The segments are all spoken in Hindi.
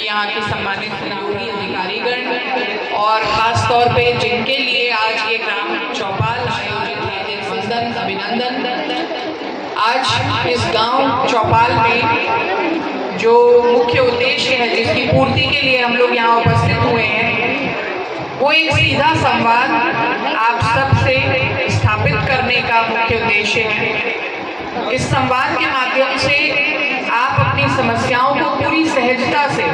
यहाँ के सम्मानित सहयोगी अधिकारीगण और खास तौर पे जिनके लिए आज ये ग्राम चौपाल आयोजित है, दिल से अभिनंदन। आज इस गांव चौपाल में जो मुख्य उद्देश्य है जिसकी पूर्ति के लिए हम लोग यहाँ उपस्थित हुए हैं, वो एक सीधा संवाद आप सबसे स्थापित करने का मुख्य उद्देश्य है। इस संवाद के माध्यम से आप अपनी समस्याओं को पूरी सहजता से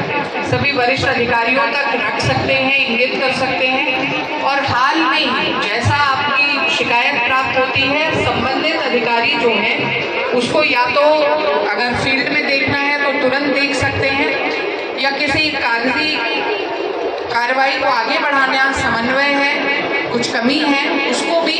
सभी वरिष्ठ अधिकारियों तक रख सकते हैं, इंगित कर सकते हैं और हाल में ही जैसा आपकी शिकायत प्राप्त होती है, संबंधित अधिकारी जो हैं उसको या तो अगर फील्ड में देखना है तो तुरंत देख सकते हैं या किसी कागजी कार्रवाई को आगे बढ़ाना, समन्वय है, कुछ कमी है, उसको भी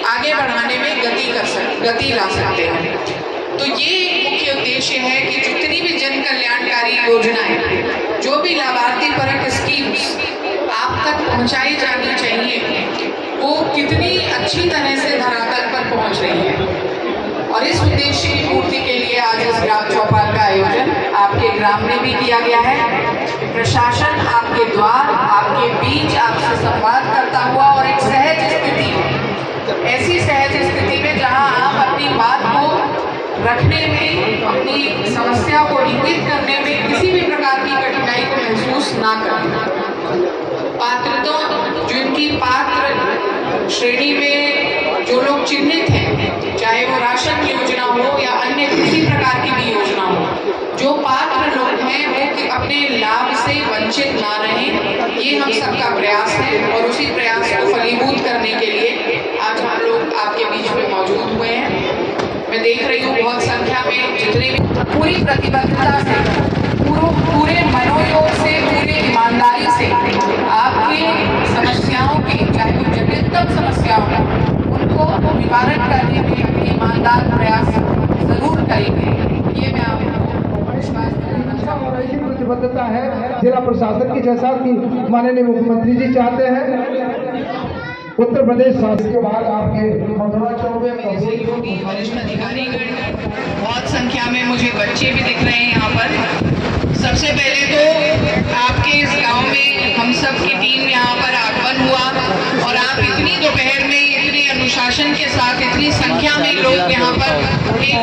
आगे बढ़ाने में गति ला सकते हैं। तो ये एक मुख्य उद्देश्य है कि जितनी भी जन कल्याणकारी योजनाएं, जो भी लाभार्थी परक स्कीम्स आप तक पहुंचाई जानी चाहिए, वो कितनी अच्छी तरह से धरातल पर पहुंच रही है। और इस उद्देश्य की पूर्ति के लिए आज इस ग्राम चौपाल का आयोजन आपके ग्राम में भी किया गया है। प्रशासन आपके द्वार, आपके बीच आपसे संवाद करता हुआ और एक सहज स्थिति, ऐसी सहज स्थिति में जहां आप अपनी बात को रखने में, अपनी समस्या को इंगित करने में किसी भी प्रकार की कठिनाई को महसूस ना करें। पात्रता, जिनकी पात्र श्रेणी में जो लोग चिन्हित हैं, चाहे वो राशन की योजना हो या अन्य किसी प्रकार की भी योजना हो, जो पात्र लोग हैं वो कि अपने लाभ से वंचित ना रहें, ये हम सबका प्रयास है। और उसी प्रयास को फलीभूत करने के लिए आज हम लोग आपके बीच में मौजूद हुए हैं। मैं देख रही हूँ बहुत संख्या में जितने भी पूरी प्रतिबद्धता से, पूरे मनोयोग से, पूरे ईमानदारी से आपकी समस्याओं की, चाहे वो जटिलतम समस्याओं का, उनको निवारण करने में ईमानदार प्रयास जरूर करेंगे। ये मैं आपको विश्वास दिलाना चाहूँगा। और ऐसी प्रतिबद्धता है जिला प्रशासन की, जैसा कि माननीय मुख्यमंत्री जी चाहते हैं। उत्तर प्रदेश शासन के बाद आपके मथुरा चौक में वरिष्ठ अधिकारीगण, बहुत संख्या में मुझे बच्चे भी दिख रहे हैं यहाँ पर। सबसे पहले तो आपके इस गांव में हम सब की टीम यहाँ पर आगमन हुआ और आप इतनी दोपहर में इतने अनुशासन के साथ इतनी संख्या में लोग यहाँ पर एक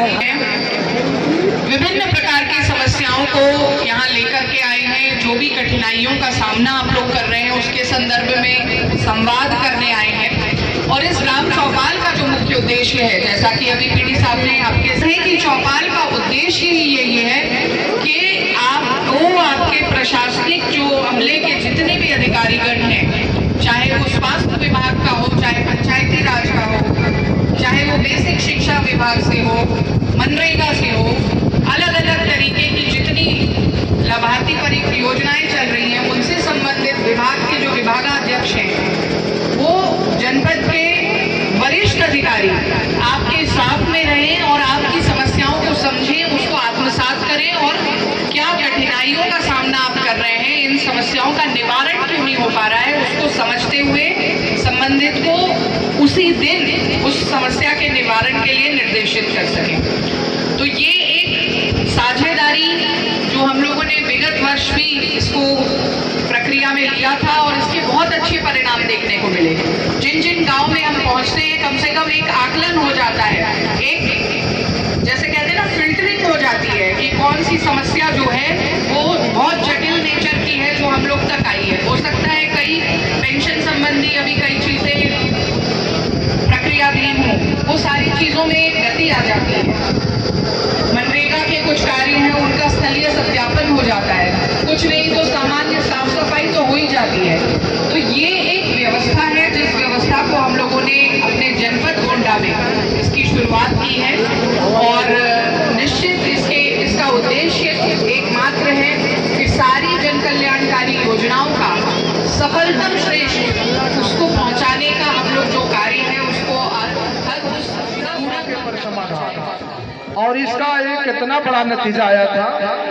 विभिन्न प्रकार की समस्याओं को यहाँ लेकर के आए हैं। जो भी कठिनाइयों का सामना आप लोग कर रहे हैं उसके संदर्भ में संवाद करने आए हैं। और इस ग्राम चौपाल का जो मुख्य उद्देश्य है, जैसा कि अभी पीडी साहब ने आपके सही कि चौपाल का उद्देश्य ही यही है कि आपको आपके प्रशासनिक जो अमले के जितने भी अधिकारीगण हैं, चाहे वो स्वास्थ्य विभाग का हो, चाहे पंचायती राज का हो, चाहे वो बेसिक शिक्षा विभाग से हो, मनरेगा से हो, अलग अलग तरीके की जितनी लाभार्थी परिक योजनाएं चल रही हैं, उनसे संबंधित विभाग के जो विभागाध्यक्ष हैं, वो जनपद के वरिष्ठ अधिकारी आपके साथ में रहें और आपकी समस्याओं को समझें, उसको आत्मसात करें और क्या कठिनाइयों का सामना आप कर रहे हैं, इन समस्याओं का निवारण क्यों नहीं हो पा रहा है, उसको समझते हुए संबंधित को उसी दिन उस समस्या के निवारण के लिए निर्देशित कर सकें। तो ये एक साझेदारी जो हम लोगों ने विगत वर्ष भी इसको प्रक्रिया में लिया था और इसके बहुत अच्छे परिणाम देखने को मिले। जिन जिन गांव में हम पहुंचते हैं, कम से कम एक आकलन हो जाता है, एक जैसे कहते हैं ना, फिल्टरिंग हो जाती है कि कौन सी समस्या जो है वो बहुत जटिल नेचर की है जो हम लोग तक आई है। हो सकता है कई पेंशन संबंधी अभी कई चीजें प्रक्रियाधीन हो, वो सारी चीजों में गति आ जाती है। मनरेगा के कुछ कार्य हैं, उनका स्थलीय सत्यापन हो जाता है, कुछ नहीं तो सामान्य साफ सफाई तो हो ही जाती है। तो ये एक व्यवस्था है जिस व्यवस्था को हम लोगों ने अपने जनपद गोंडा में इसकी शुरुआत की है और निश्चित इसका उद्देश्य एकमात्र है कि सारी जन कल्याणकारी योजनाओं का सफलतम श्रेष्ठ उसको पहुंचाने का हम लोग जो कार्य है उसको और इसका एक कितना बड़ा नतीजा आया था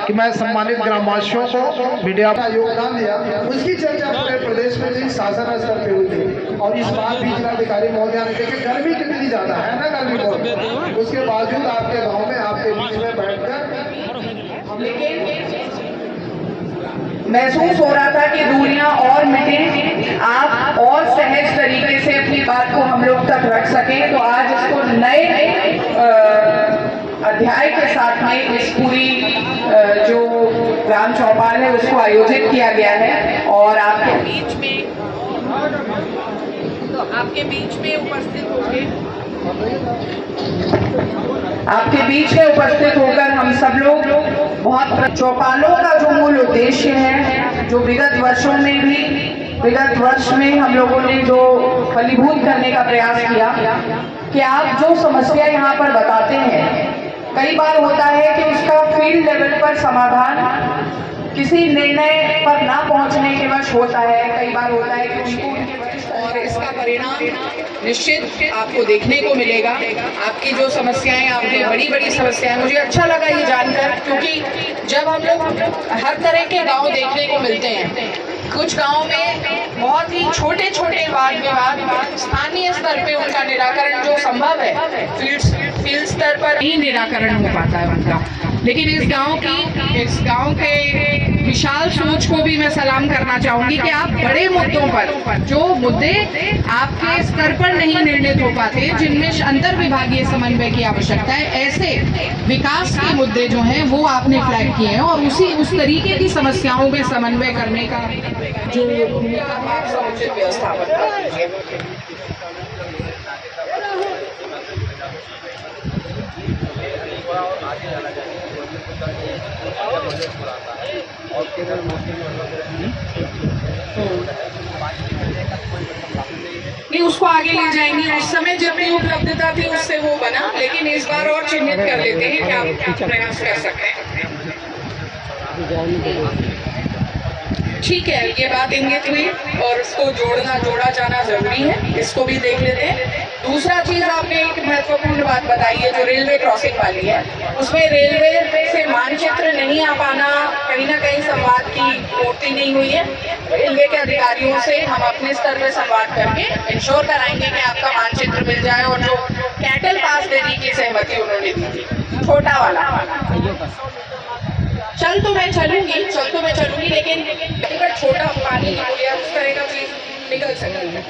कि मैं सम्मानित ग्रामवासियों को मीडिया का योगदान दिया, उसकी चर्चा पूरे प्रदेश में भी शासन स्तर पे हुई थी। और इस बार भी जिलाधिकारी महोदय ने देखिए गर्मी कितनी ज्यादा है ना, गर्मी बहुत, उसके बावजूद आपके गाँव में आपके बीच में बैठकर महसूस हो रहा था कि दूरियां और मिटें, आप और सहज तरीके से अपनी बात को हम लोग तक रख सकें, तो आज इसको नए अध्याय के साथ में इस पूरी जो ग्राम चौपाल है उसको आयोजित किया गया है। और आपके बीच में उपस्थित होकर हम सब लोग बहुत चौपालों का जो मूल उद्देश्य है, जो विगत वर्ष में हम लोगों ने जो फलीभूत करने का प्रयास किया कि आप जो समस्या यहाँ पर बताते हैं, कई बार होता है कि उसका फील्ड लेवल पर समाधान किसी निर्णय पर ना पहुंचने के वश होता है। कई बार होता है कि उनको उनके वरिष्ठ और इसका परिणाम निश्चित आपको देखने को मिलेगा। आपकी जो समस्याएं, आपकी बड़ी समस्याएं, मुझे अच्छा लगा ये जानकर, क्योंकि जब हम लोग हर तरह के गांव देखने को मिलते हैं, कुछ गांव में बहुत ही छोटे वाद विवाद स्थानीय स्तर पे उनका निराकरण जो संभव है, फील्ड स्तर पर ही निराकरण हो पाता है उनका। लेकिन इस गांव के विशाल सोच को भी मैं सलाम करना चाहूंगी कि आप बड़े मुद्दों पर, जो मुद्दे आपके स्तर पर नहीं निर्णित हो पाते, जिनमें अंतर विभागीय समन्वय की आवश्यकता है, ऐसे विकास के मुद्दे जो हैं वो आपने फ्लैग किए हैं और उस तरीके की समस्याओं में समन्वय करने का जो उचित व्यवस्थापन है। नहीं, उसको आगे ले जाएंगे। उस समय जब भी उपलब्धता थी उससे वो बना, लेकिन इस बार और चिन्हित कर लेते हैं कि आप प्रयास कर सकते हैं। ठीक है, ये बात इंगित हुई और इसको जोड़ा जाना जरूरी है, इसको भी देख लेते हैं। दूसरा चीज, आपने एक महत्वपूर्ण बात बताई है जो रेलवे क्रॉसिंग वाली है, उसमें रेलवे से मानचित्र नहीं आ पाना, कहीं ना कहीं संवाद की पूर्ति नहीं हुई है। रेलवे के अधिकारियों से हम अपने स्तर पर संवाद करके इंश्योर कराएंगे कि आपका मानचित्र मिल जाए। और जो कैटल पास देने की सहमति उन्होंने दी थी, छोटा वाला, चल तो मैं चलूंगी, लेकिन अगर छोटा पानी या उस तरह का चीज निकल सकती है।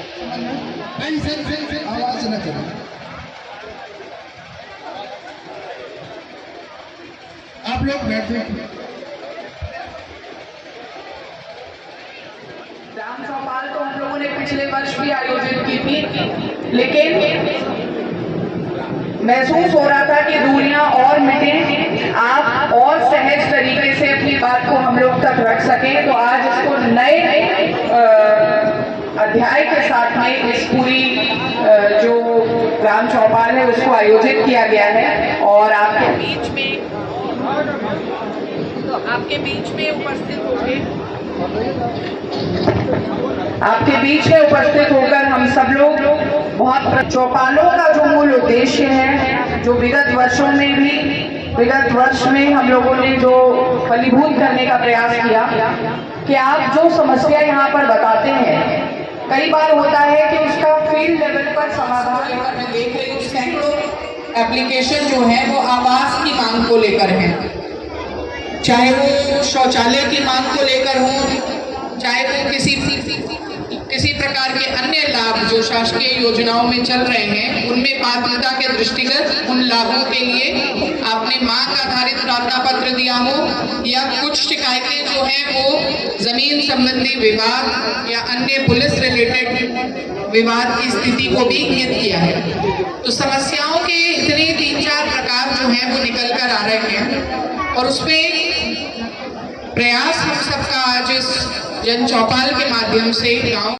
आवाज न करें, आप लोग बैठे। ग्राम चौपाल तो हम लोगों ने पिछले वर्ष भी आयोजित की थी, लेकिन महसूस हो रहा था कि दूरियां और मिटें, आप और सहज तरीके से अपनी बात को हम लोग तक रख सकें, तो आज इसको नए अध्याय के साथ में इस पूरी जो ग्राम चौपाल है उसको आयोजित किया गया है। और आपके बीच में उपस्थित होकर हम सब लोग बहुत चौपालों का जो मूल उद्देश्य है, जो विगत वर्ष में हम लोगों ने जो फलीभूत करने का प्रयास किया कि आप जो समस्या यहाँ पर बताते हैं, कई बार होता है कि उसका फील्ड लेवल पर समाधान। मैं देख रही हूँ सैकड़ों एप्लीकेशन जो है वो आवास की मांग को लेकर है, चाहे वो शौचालय की मांग को लेकर हो, चाहे वो किसी प्रकार के अन्य लाभ जो शासकीय योजनाओं में चल रहे हैं, उनमें पात्रता के दृष्टिगत उन लाभों के लिए आपने मांग आधारित प्रार्थना पत्र दिया हो, या कुछ शिकायतें जो हैं वो जमीन संबंधी विवाद या अन्य पुलिस रिलेटेड विवाद की स्थिति को भी इंगित किया है। तो समस्याओं के इतने 3-4 प्रकार जो हैं वो निकल कर आ रहे हैं, और उसमें प्रयास हम सबका आज इस जन चौपाल के माध्यम से गाँव